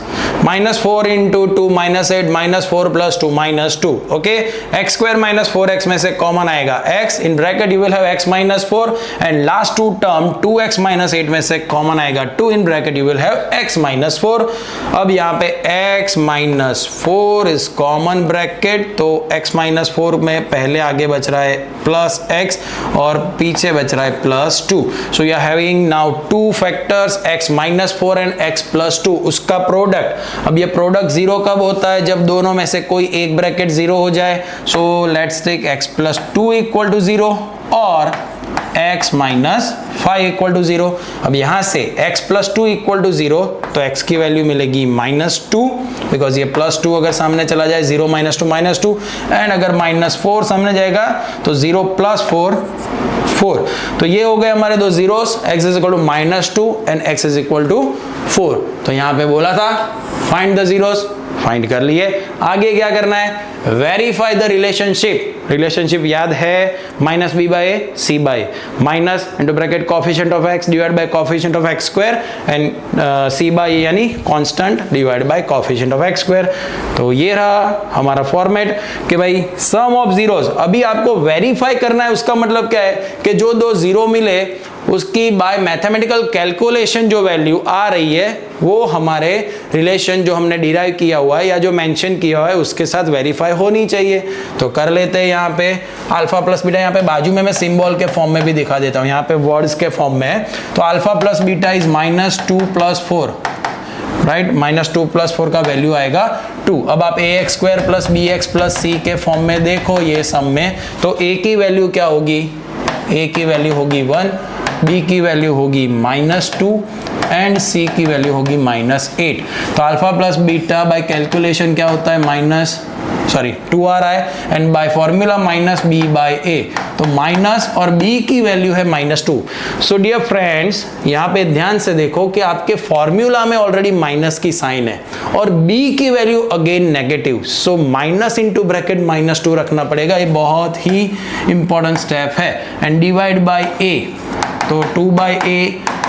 minus 4 into 2 minus 8 minus 4 plus 2 minus 2। Okay, x square minus 4x में से कॉमन आएगा x, in bracket you will have x minus 4, and last two term 2x minus 8 में से common आएगा 2, in bracket you will have x minus 4। अब यहाँ पे x minus 4 is common bracket, तो x माइनस 4 में पहले आगे बच रहा है प्लस x और पीछे बच रहा है plus 2। So you are having now two factors x minus 4 and x plus 2, उसका प्रोडक्ट। अब ये प्रोडक्ट जीरो कब होता है? जब दोनों में से कोई एक ब्रैकेट जीरो हो जाए। So let's take x plus 2 equal to 0 और x माइनस 5 इक्वल टू 0। अब यहां से x प्लस 2 इक्वल टू 0, तो x की वैल्यू मिलेगी -2, बिकॉज ये प्लस 2 अगर सामने चला जाए 0 माइनस 2 माइनस 2, एंड अगर -4 सामने जाएगा तो 0 प्लस 4 4। तो ये हो गए हमारे दो zeros, x is equal to -2 and x is equal to 4। तो यहां पे बोला था फाइंड द जीरोस, फाइंड कर लिए। आगे क्या करना है? वेरीफाई द रिलेशनशिप रिलेशनशिप याद है, minus b by c by minus into bracket coefficient of x divide by coefficient of x square and c by यानी constant divide by coefficient of x square. तो ये रहा हमारा format कि भाई सम of zeros. अभी आपको वेरीफाई करना है, उसका मतलब क्या है कि जो दो जीरो मिले उसकी बाय मैथमेटिकल कैलकुलेशन जो वैल्यू आ रही है वो हमारे रिलेशन जो हमने डिराइव किया हुआ है या जो मेंशन किया हुआ है उसके साथ वेरीफाई होनी चाहिए। तो कर लेते हैं यहाँ पे अल्फा प्लस बीटा, यहाँ पे बाजू में मैं सिंबल के फॉर्म में भी दिखा देता हूँ, यहाँ पे वर्ड्स के फॉर्म में है। तो alpha plus beta is -2 + 4, right, -2 + 4 का वैल्यू आएगा 2। अब आप ax² + bx + c के फॉर्म में देखो ये सम में, तो a की वैल्यू क्या होगी, a की वैल्यू होगी 1, b की वैल्यू होगी -2 एंड c की वैल्यू होगी -8। तो alpha plus beta by calculation क्या होता है 2 आ रहा है एंड बाय फॉर्मूला -b/a, तो माइनस और b की वैल्यू है -2। सो डियर फ्रेंड्स यहाँ पे ध्यान से देखो कि आपके फॉर्मूला में ऑलरेडी माइनस की साइन है और b की value again negative, so minus into bracket -2 रखना पड़ेगा। ये बहुत ही इंपॉर्टेंट स्टेप है एंड डिवाइड बाय a, तो 2/a,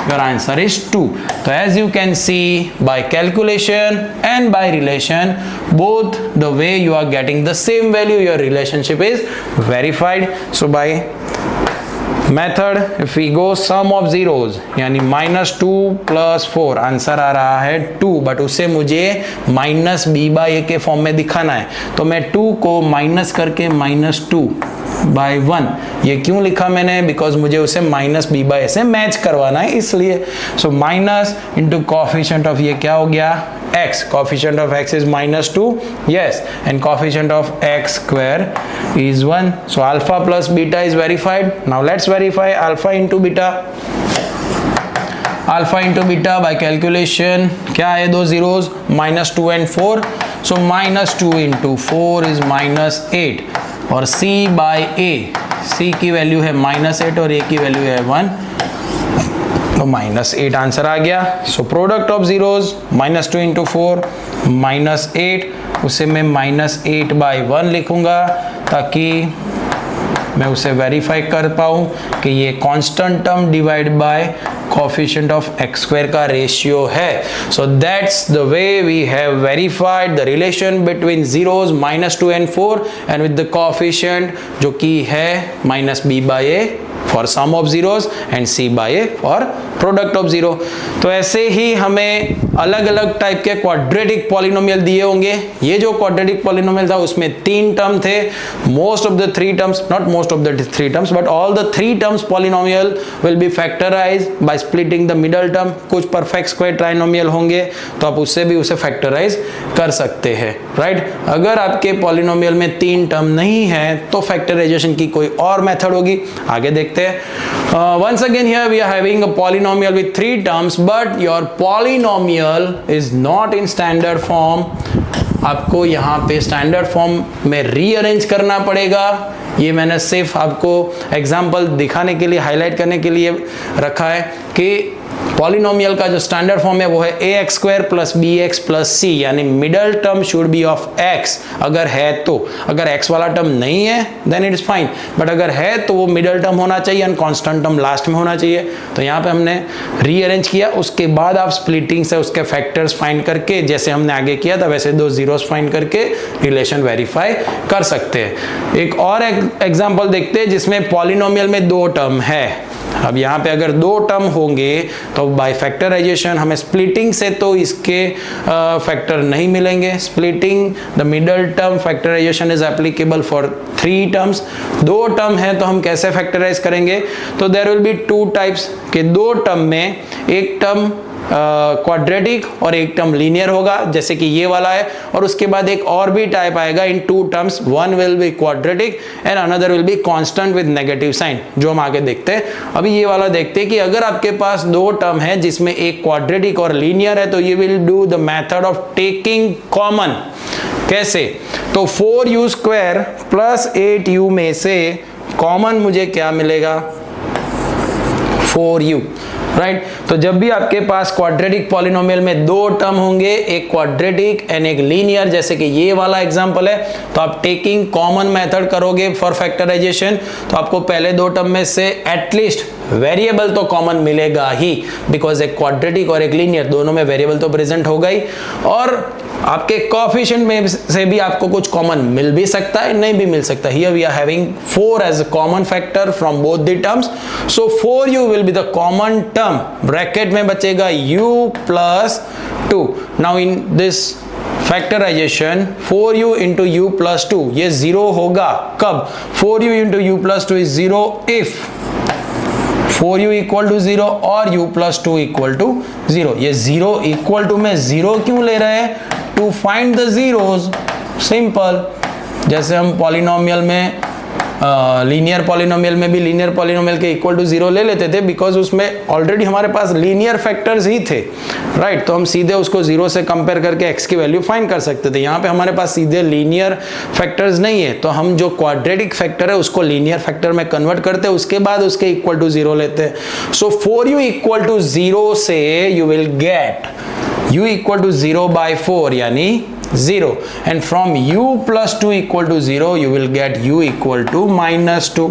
your answer is 2. So as you can see by calculation and by relation, both the way you are getting the same value, your relationship is verified. So by method if we go sum of zeros यानी -2 + 4, answer आ रहा है 2, but उसे मुझे -b/a के form में दिखाना है। तो मैं 2 को माइनस करके -2/1, ये क्यों लिखा मैंने, बिकॉज मुझे उसे -b/a से मैच करवाना है इसलिए। So minus into coefficient of ये क्या हो गया x, coefficient of x is -2, yes, and coefficient of x square is 1. So alpha plus beta is verified. Now let's verify alpha into beta. Alpha into beta by calculation क्या है, दो zeros -2 and 4. So -2 into 4 is -8 और c by a, c की value है -8 और a की value है 1, तो -8 आंसर आ गया। So product of zeros -2 into 4 -8, उसे मैं -8/1 लिखूंगा ताकि मैं उसे वेरीफाई कर पाऊँ कि ये constant term divide by coefficient of x square का रेशियो है। So that's the way we have verified the relation between zeros -2 and 4 and with the coefficient जो कि है -b/a for sum of zeros and c/a for product of zero. तो ऐसे ही हमें अलग अलग टाइप के क्वाड्रेटिक पॉलिनोमियल दिए होंगे। ये जो क्वाड्रेटिक पॉलिनोमियल था उसमें 3 टर्म थे, most of the 3 terms, not most of the 3 terms but all the 3 terms polynomial will be factorize by splitting the middle term. कुछ परफेक्ट स्क्वायर ट्राइनोमियल होंगे तो आप उससे भी उसे फैक्टराइज कर सकते हैं, राइट। अगर आपके पॉलिनोमियल में 3 टर्म नहीं है तो फैक्टराइजेशन की कोई और मेथड होगी, आगे देखते हैं। Once again here we are having a polynomial with 3 terms but your polynomial is not in standard form. आपको यहाँ पे स्टैंडर्ड फॉर्म में रीअरेंज करना पड़ेगा। ये मैंने सिर्फ आपको एग्जांपल दिखाने के लिए, हाईलाइट करने के लिए रखा है कि पॉलिनोमियल का जो स्टैंडर्ड फॉर्म है वो है ax² + bx + c, यानी middle term should be of x अगर है तो। अगर x वाला टर्म नहीं है then it is fine, but अगर है तो वो मिडल टर्म होना चाहिए एंड कांस्टेंट टर्म लास्ट में होना चाहिए। तो यहाँ पे हमने रीअरेंज किया, उसके बाद आप स्प्लिटिंग से उसके फैक्टर्स फाइंड करके, जैसे हमने आगे किया था वैसे दो जीरोस फाइंड करके रिलेशन वेरीफाई कर सकते हैं। एक और एग्जाम्पल देखते हैं जिसमें पॉलिनोमियल में 2 टर्म है। अब यहाँ पे अगर 2 टर्म होंगे तो बाय फैक्टराइजेशन हमें स्प्लिटिंग से तो इसके फैक्टर नहीं मिलेंगे। Splitting the middle term factorization is applicable for 3 terms. 2 term है तो हम कैसे फैक्टराइज करेंगे, तो देयर विल बी 2 टाइप्स के 2 टर्म में एक टर्म क्वाड्रेटिक और एक टर्म लीनियर होगा जैसे कि ये वाला है, और उसके बाद एक और भी टाइप आएगा in 2 terms, one will be quadratic and another will be constant with negative sign, जो हम आगे देखते हैं। अभी ये वाला देखते हैं कि अगर आपके पास 2 टर्म है जिसमें एक क्वाड्रेटिक और लीनियर है तो ये will do the method of taking common. कैसे, तो 4u² + 8u में से कॉमन मुझे क्या मिलेगा, 4u, राइट। तो जब भी आपके पास क्वाड्रेटिक पॉलिनोमियल में दो टर्म होंगे, एक क्वाड्रेटिक एंड एक लीनियर, जैसे कि ये वाला एग्जांपल है, तो आप टेकिंग कॉमन मेथड करोगे फॉर फैक्टराइजेशन, तो आपको पहले दो टर्म में से एटलीस्ट वेरिएबल तो कॉमन मिलेगा ही, बिकॉज एक क्वाड्रेटिक और एक लीनियर दोनों में वेरिएबल तो प्रेजेंट होगा ही, और आपके कोएफिशिएंट में से भी आपको कुछ कॉमन मिल भी सकता है, नहीं भी मिल सकता। Here we are having 4 as a common factor from both the terms, so 4u will be the common term, bracket में बचेगा u plus 2। Now in this factorisation 4u into u plus 2, ये 0 होगा कब? 4u into u plus 2 is 0 if 4u equal to 0 और u plus 2 equal to 0। ये 0 equal to में 0 क्यों ले रहे हैं? To find the zeros, simple। जैसे हम पॉलिनोमियल में लीनियर पॉलिनोमियल में भी लीनियर पॉलिनोमियल के इक्वल टू 0 ले लेते थे, बिकॉज उसमें ऑलरेडी हमारे पास लीनियर फैक्टर्स ही थे, राइट। तो हम सीधे उसको 0 से कंपेयर करके x की वैल्यू फाइंड कर सकते थे। यहाँ पे हमारे पास सीधे लीनियर फैक्टर्स नहीं है, तो हम जो क्वाड्रेटिक फैक्टर है उसको लीनियर फैक्टर में कन्वर्ट करते हैं, उसके बाद उसके इक्वल टू 0 लेते हैं। सो 4u इक्वल टू 0 से you will get u equal to 0 by 4 यानी 0, and from u plus 2 equal to 0 you will get u equal to minus 2।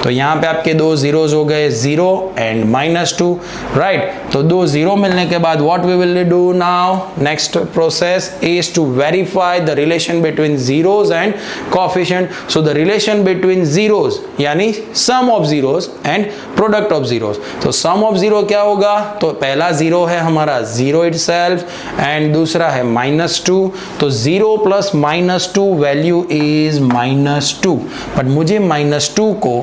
तो यहाँ पे आपके दो zeros हो गए, 0 and minus 2, right। तो दो 0 मिलने के बाद what we will do now? Next process is to verify the relation between zeros and coefficient। So the relation between zeros यानी sum of zeros and product of zeros। तो sum of zero क्या होगा? तो पहला 0 है हमारा 0 itself and दूसरा है -2, तो 0 प्लस -2 वैल्यू इज -2, बट मुझे -2 को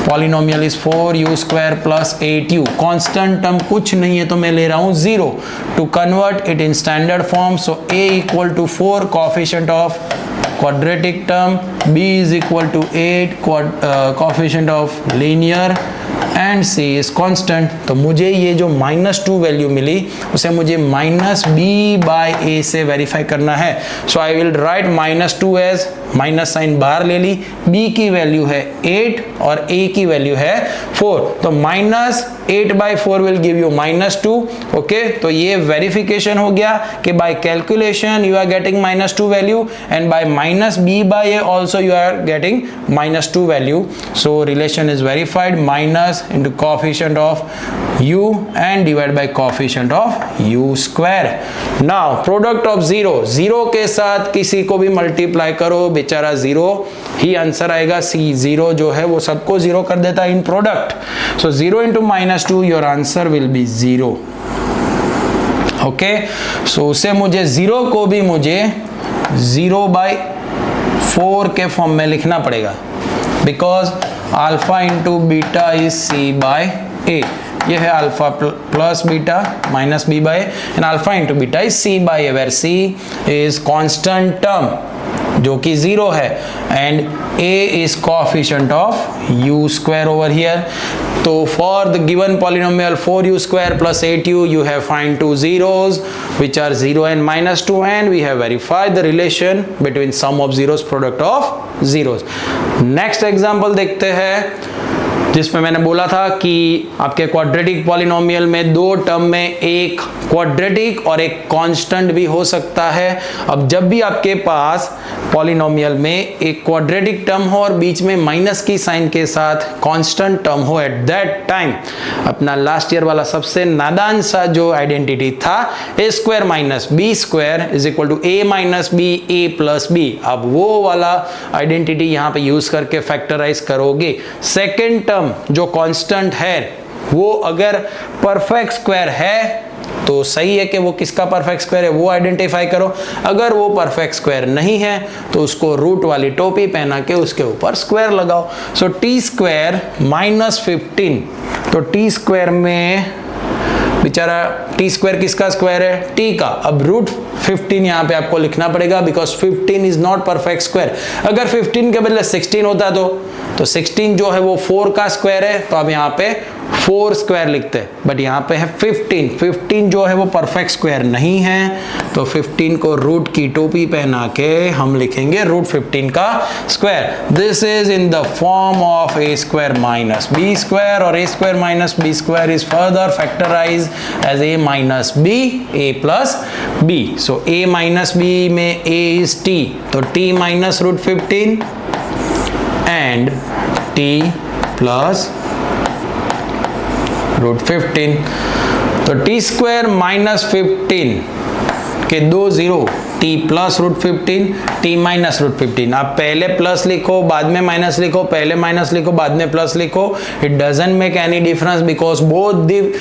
polynomial is 4u square plus 8u, constant term कुछ नहीं है तो मैं ले रहा हूं 0 to convert it in standard form. So a equal to 4 coefficient of quadratic term, b is equal to 8 coefficient of linear and c is constant। तो मुझे ये जो -2 वैल्यू मिली उसे मुझे -b/a से वेरीफाई करना है। So I will write -2 as minus sign बाहर ले ली, b की वैल्यू है 8 और a की वैल्यू है 4, तो -8/4 विल गिव यू -2। ओके, तो ये वेरिफिकेशन हो गया कि by calculation you are getting -2 value and by -b/a also you are getting -2 value. So relation is verified, minus into coefficient of u and divide by coefficient of u square। now product of 0 के साथ किसी को भी multiply करो, बेचारा 0 ही answer आएगा। c0 जो है वो सबको 0 कर देता है in product. so 0 into -2 your answer will be 0। Okay, so उसे मुझे 0 को भी मुझे 0/4 के फॉर्म में लिखना पड़ेगा, because alpha into beta is c/a। ये है alpha plus beta minus b/a and alpha into beta is c/a, where c is constant term जो कि 0 है and a is coefficient of u square over here। तो for the given polynomial 4u square plus 8u you have find two zeros which are 0 and -2 and we have verified the relation between sum of zeros product of zeros। next example देखते हैं जिसमें मैंने बोला था कि आपके quadratic polynomial में दो टर्म में एक क्वाड्रेटिक और एक कांस्टेंट भी हो सकता है। अब जब भी आपके पास पॉलिनोमियल में एक क्वाड्रेटिक टर्म हो और बीच में माइनस की साइन के साथ कांस्टेंट टर्म हो, एट दैट टाइम अपना लास्ट ईयर वाला सबसे नादान सा जो आइडेंटिटी था a square minus b square is equal to a minus b a plus b, अब वो वाला आइडेंटिटी यहाँ पे यूज करके फैक्टराइज करोगे। सेकेंड टर्म जो कांस्टेंट है वो अगर परफेक्ट स्क्वायर है तो सही है कि वो किसका परफेक्ट स्क्वायर है वो आइडेंटिफाई करो, अगर वो परफेक्ट स्क्वायर नहीं है तो उसको रूट वाली टोपी पहना के उसके ऊपर स्क्वायर लगाओ। सो टी स्क्वायर माइनस 15, तो टी स्क्वायर में बेचारा टी स्क्वायर किसका स्क्वायर है? टी का। अब रूट 15 यहाँ पे आपको लिखना पड़ेगा because 15 is not perfect square. अगर 15 के बदले 16 होता तो 16 जो है वो 4 का स्क्वायर है, तो अब यहाँ पे 4 स्क्वायर लिखते हैं, बट यहाँ पे है 15 जो है वो परफेक्ट स्क्वायर नहीं है, तो 15 को रूट की टोपी पहना के हम लिखेंगे रूट 15 का square. This is in the form of a square minus b square, और a square minus b square is further factorise as a minus b, a plus b। So a minus b में a is t, तो t minus root 15 and t plus root 15। तो T square minus 15 के दो zero, T plus root 15, T minus root 15। आप पहले plus लिखो बाद में माइनस लिखो, पहले माइनस लिखो बाद में प्लस लिखो, it doesn't make any difference because both the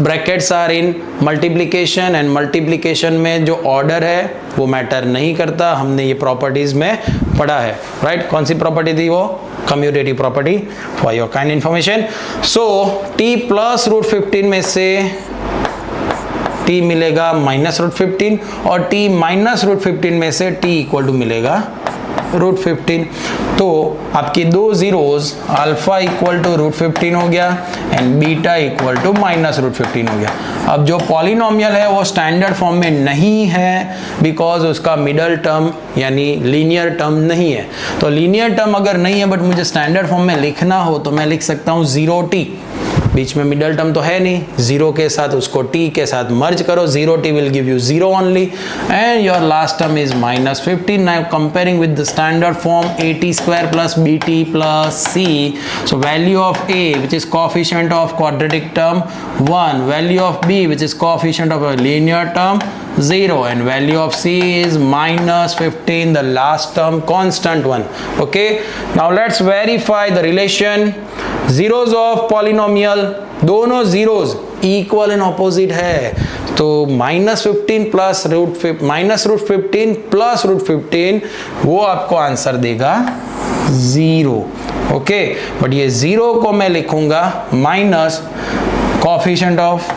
brackets are in multiplication, and multiplication में जो ऑर्डर है वो मैटर नहीं करता। हमने ये प्रॉपर्टीज में पढ़ा है, राइट? कौन सी प्रॉपर्टी थी वो? Commutative property, for your kind information. So T plus root 15 में से t मिलेगा माइनस रूट 15, और t माइनस रूट 15 में से t इक्वल टू मिलेगा रूट 15। तो आपकी दो zeros alpha equal to root 15 हो गया and beta equal to minus root 15 हो गया। अब जो पॉलिनोमियल है वो स्टैंडर्ड फॉर्म में नहीं है बिकॉज उसका मिडल टर्म यानी लीनियर टर्म नहीं है। तो लीनियर टर्म अगर नहीं है बट मुझे स्टैंडर्ड फॉर्म में लिखना हो तो मैं लिख सकता हूँ 0t, बीच में मिडल टर्म तो है नहीं, 0 के साथ उसको t के साथ मर्ज करो, 0t will give you 0 only and your last term is minus 15. Now comparing with the standard form at square plus bt plus c, so value of a which is coefficient of quadratic term 1, value of b which is coefficient of a linear term 0, and value of c is minus 15, the last term constant one. Okay, now let's verify the relation. Zeros of polynomial, दोनों जीरोज equal and opposite है, तो minus 15 plus minus root 15 plus root 15 वो आपको answer देगा 0। Okay, but ये 0 को मैं लिखूंगा minus coefficient of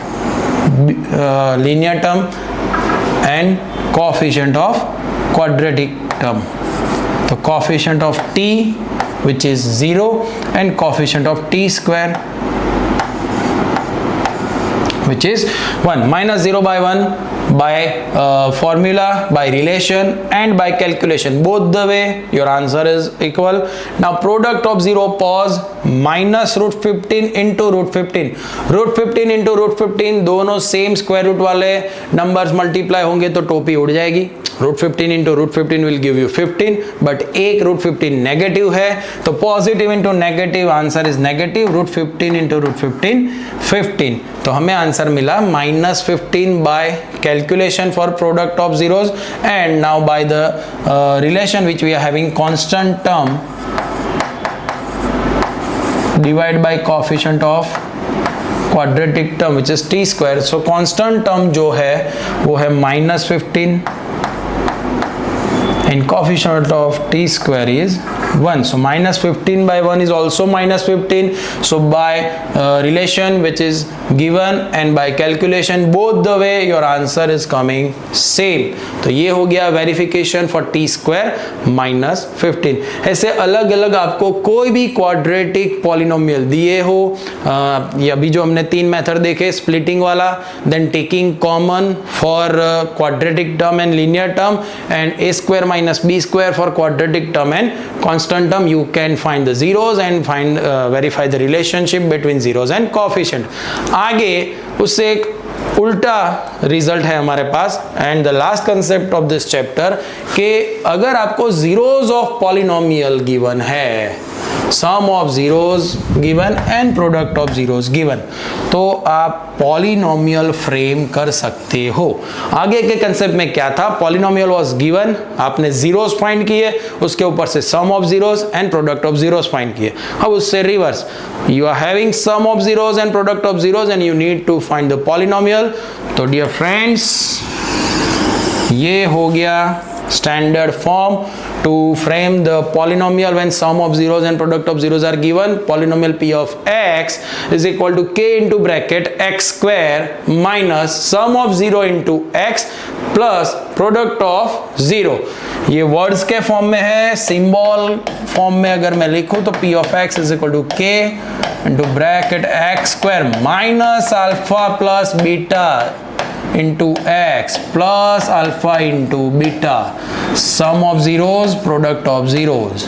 linear term and coefficient of quadratic term. तो coefficient of t which is 0 and coefficient of t square which is 1, minus 0 by 1 by formula, by relation and by calculation, both the way your answer is equal. Now product of 0, pause, minus root 15 into root 15, root 15 into root 15 दोनों same square root वाले numbers multiply होंगे तो टोपी उड़ जाएगी। Root 15 into root 15 will give you 15, but एक root 15 negative है तो positive into negative answer is negative. Root 15 into root 15 15, तो हमें आंसर मिला minus 15 by calculation for product of zeros and now by the relation which we are having constant term divide by coefficient of quadratic term which is T square. So constant term जो है वो है minus 15 and coefficient of t square is 1. So minus 15 by 1 is also minus 15. So by relation which is given and by calculation both the way your answer is coming same. तो ये हो गया verification for t square minus 15. ऐसे अलग अलग आपको कोई भी quadratic polynomial दिए हो, ये अभी जो हमने तीन मेथड देखे, splitting वाला, then taking common for quadratic term and linear term, and a square minus b square for quadratic term and constant term, you can find the zeros and find verify the relationship between zeros and coefficient. आगे उससे एक उल्टा result है हमारे पास, and the last concept of this chapter कि अगर आपको जीरोज ऑफ पॉलिनोमियल गिवन है, sum of zeros given and product of zeros given, तो आप पॉलिनोमियल फ्रेम कर सकते हो। आगे के कंसेप्ट में क्या था? पॉलिनोमियल वाज गिवन, आपने जीरोज फाइंड किए, उसके ऊपर से sum of zeros and product of zeros find किए। अब उससे reverse, you are having sum of zeros and product of zeros and you need to find the polynomial. तो dear friends, ये हो गया standard form to frame the polynomial when sum of zeros and product of zeros are given, polynomial p of x is equal to k into bracket x square minus sum of 0 into x plus product of 0. ये words के form में है, symbol form में अगर मैं लिखूं तो p of x is equal to k into bracket x square minus alpha plus beta into x plus alpha into beta, sum of zeros, product of zeros.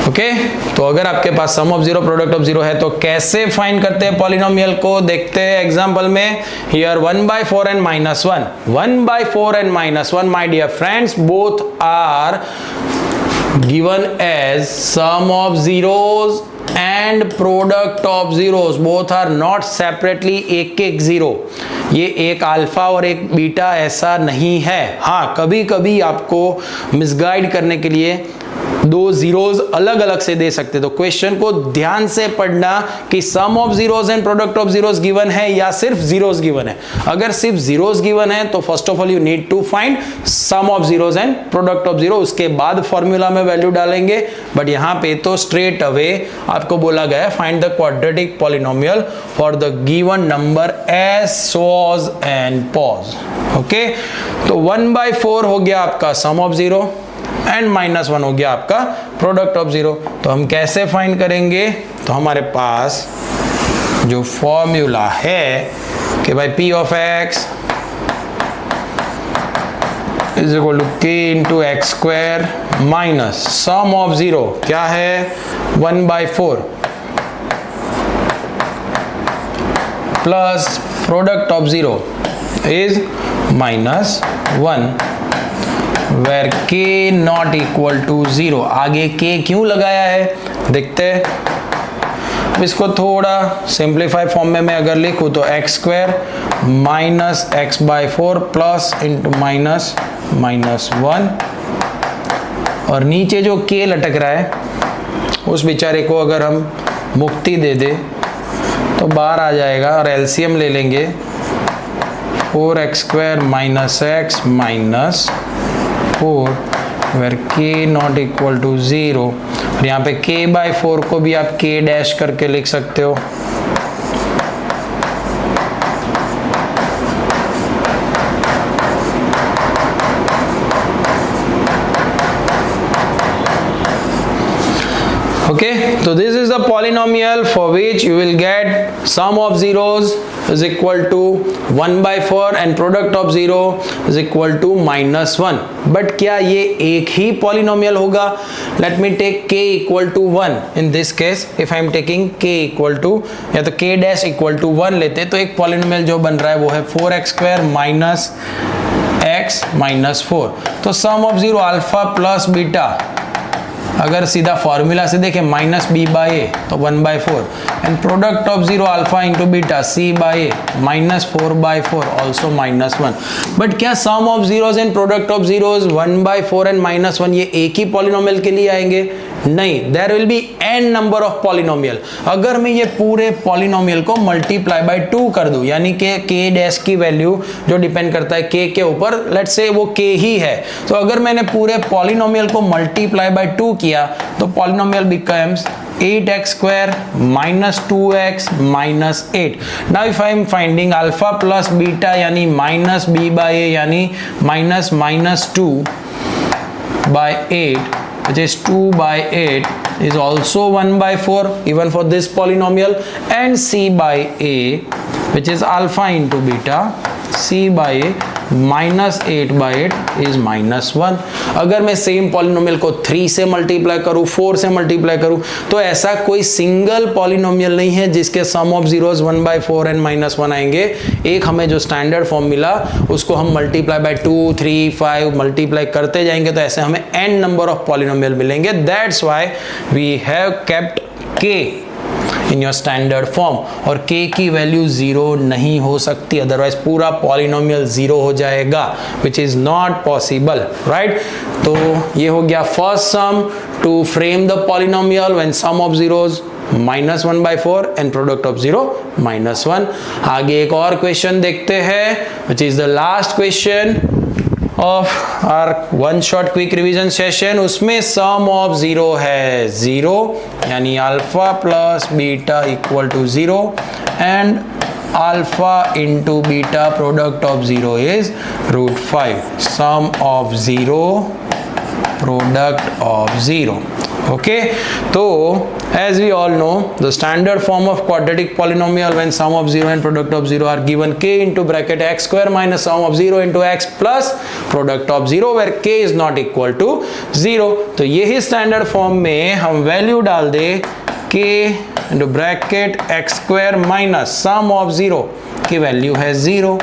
Okay तो अगर आपके पास sum of zero product of zero है तो कैसे find करते हैं polynomial को, देखते हैं एग्जांपल में. Here 1/4 and -1, 1/4 and -1 my dear friends both are given as sum of zeros and product of zeros, both are not separately एक जीरो. ये एक अल्फा और एक बीटा ऐसा नहीं है. हाँ कभी कभी आपको मिसगाइड करने के लिए दो जीरोस अलग अलग से दे सकते. तो क्वेश्चन को ध्यान से पढ़ना कि sum of zeros and product of zeros given है या सिर्फ जीरोस गिवन है. अगर सिर्फ जीरोस गिवन है तो first of all you need to find sum of zeros and product of zero, उसके बाद फॉर्मूला में वैल्यू डालेंगे. बट यहाँ पे तो स्ट्रेट अवे आपको बोला गया है find the quadratic polynomial for the given numbers सॉज एंड पॉज. ओके तो 1/4 हो गया आपका सम ऑफ जीरो एंड -1 हो गया आपका प्रोडक्ट ऑफ जीरो. तो हम कैसे फाइंड करेंगे, तो हमारे पास जो फॉर्मूला है कि भाई p of x is equal to k into x square minus sum of zero क्या है 1/4 plus product of zero is -1 where k not equal to 0. आगे k क्यों लगाया है देखते हैं. इसको थोड़ा सिंप्लीफाई फॉर्म में मैं अगर लिखूँ तो x square minus x/4 plus into -1 और नीचे जो k लटक रहा है उस बेचारे को अगर हम मुक्ति दे दे तो बाहर आ जाएगा और एलसीएम ले लेंगे 4x² minus x minus 4 where k not equal to 0. और यहाँ पे k/4 को भी आप k डैश करके लिख सकते हो. Okay, so this is the polynomial for which you will get sum of zeros is equal to 1/4 and product of zero is equal to -1. But क्या ये एक ही polynomial होगा? Let me take k equal to 1. In this case, if I am taking k equal to या तो k dash equal to 1 लेते तो एक polynomial जो बन रहा है वो है 4x² माइनस x माइनस 4. तो sum of zero alpha plus beta अगर सीधा फॉर्मूला से देखें -b/a तो 1/4 and product of zero alpha into beta c/a -4/4 also -1. But क्या sum of zeros and product of zeros 1/4 and -1 ये एक ही पॉलिनोमियल के लिए आएंगे? नहीं, there will be n number of polynomial. अगर मैं ये पूरे पॉलिनोमियल को मल्टीप्लाई बाय 2 कर दूं यानी कि k डैश की वैल्यू जो डिपेंड करता है k के ऊपर, लेट्स से वो k ही है, तो अगर मैंने पूरे पॉलिनोमियल को मल्टीप्लाई बाय 2 किया तो polynomial becomes 8x² minus 2x minus 8. Now if I am finding alpha plus beta यानी minus b/a यानी -2 by 8 which is 2/8 is also 1/4 even for this polynomial, and c/a which is alpha into beta c/a -8/8 is -1. अगर मैं same polynomial को 3 से multiply करूं, 4 से multiply करूं, तो ऐसा कोई सिंगल पॉलिनोमियल नहीं है जिसके सम ऑफ जीरोस 1/4 एंड -1 आएंगे. एक हमें जो स्टैंडर्ड फॉर्म मिला उसको हम मल्टीप्लाई बाय 2, 3, 5 मल्टीप्लाई करते जाएंगे तो ऐसे हमें n नंबर ऑफ पॉलिनोमियल मिलेंगे. That's why we have kept k in your standard form. और k की वैल्यू 0 नहीं हो सकती, अदरवाइज पूरा पॉलिनोमियल 0 हो जाएगा, which is not possible, right. तो ये हो गया first sum to frame the polynomial when sum of zeros -1/4 and product of 0 -1. आगे एक और क्वेश्चन देखते हैं, which is the last question. Of our one shot quick revision session, उसमें सम ऑफ जीरो है 0, यानी alpha plus beta equal to 0 and alpha into beta product of 0 is √5. Some of 0 product of 0. Okay, so as we all know, the standard form of quadratic polynomial when sum of 0 and product of 0 are given k into bracket x square minus sum of 0 into x plus product of 0 where k is not equal to 0. तो यही standard form में हम value डाल दे k into bracket x square minus sum of 0 की value है 0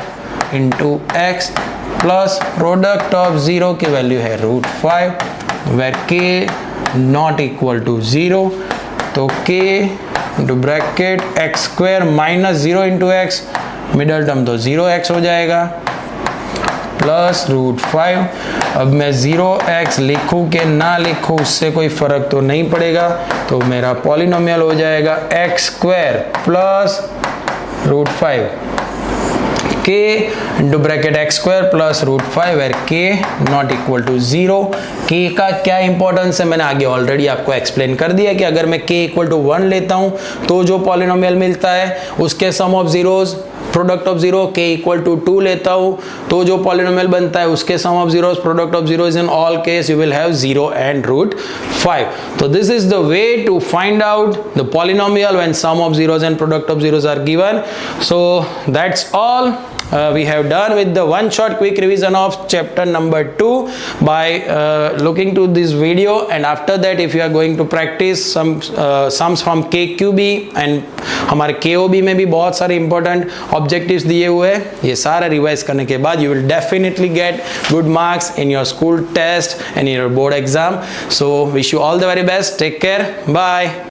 into x plus product of 0 की value है √5 where k not equal to 0. तो k into bracket x square minus 0 into x, middle term तो 0x हो जाएगा plus √5. अब मैं 0x लिखूं कि ना लिखूं उससे कोई फर्क तो नहीं पड़ेगा, तो मेरा पॉलिनोमियल हो जाएगा x square plus √5 k into bracket x square plus √5 where k not equal to 0. k का क्या इंपॉर्टेंस है मैंने आगे ऑलरेडी आपको एक्सप्लेन कर दिया कि अगर मैं k इक्वल टू 1 लेता हूं तो जो पॉलिनोमियल मिलता है उसके sum of zeros product of 0, k equal to 2 लेता हूं तो जो पॉलिनोमियल बनता है उसके sum of zeros product of zeros, in all case you will have 0 and √5. तो this is the way to find out the polynomial when sum of zeros and product of zeros are given. So that's all. We have done with the one shot quick revision of chapter number 2 by looking to this video, and after that if you are going to practice some sums from KQB and हमारे KOB में भी बहुत सारे important objectives दिए हुए हैं. ये सारा रिवाइज करने के बाद you will definitely get good marks in your school test and in your board exam. So wish you all the very best. Take care. Bye.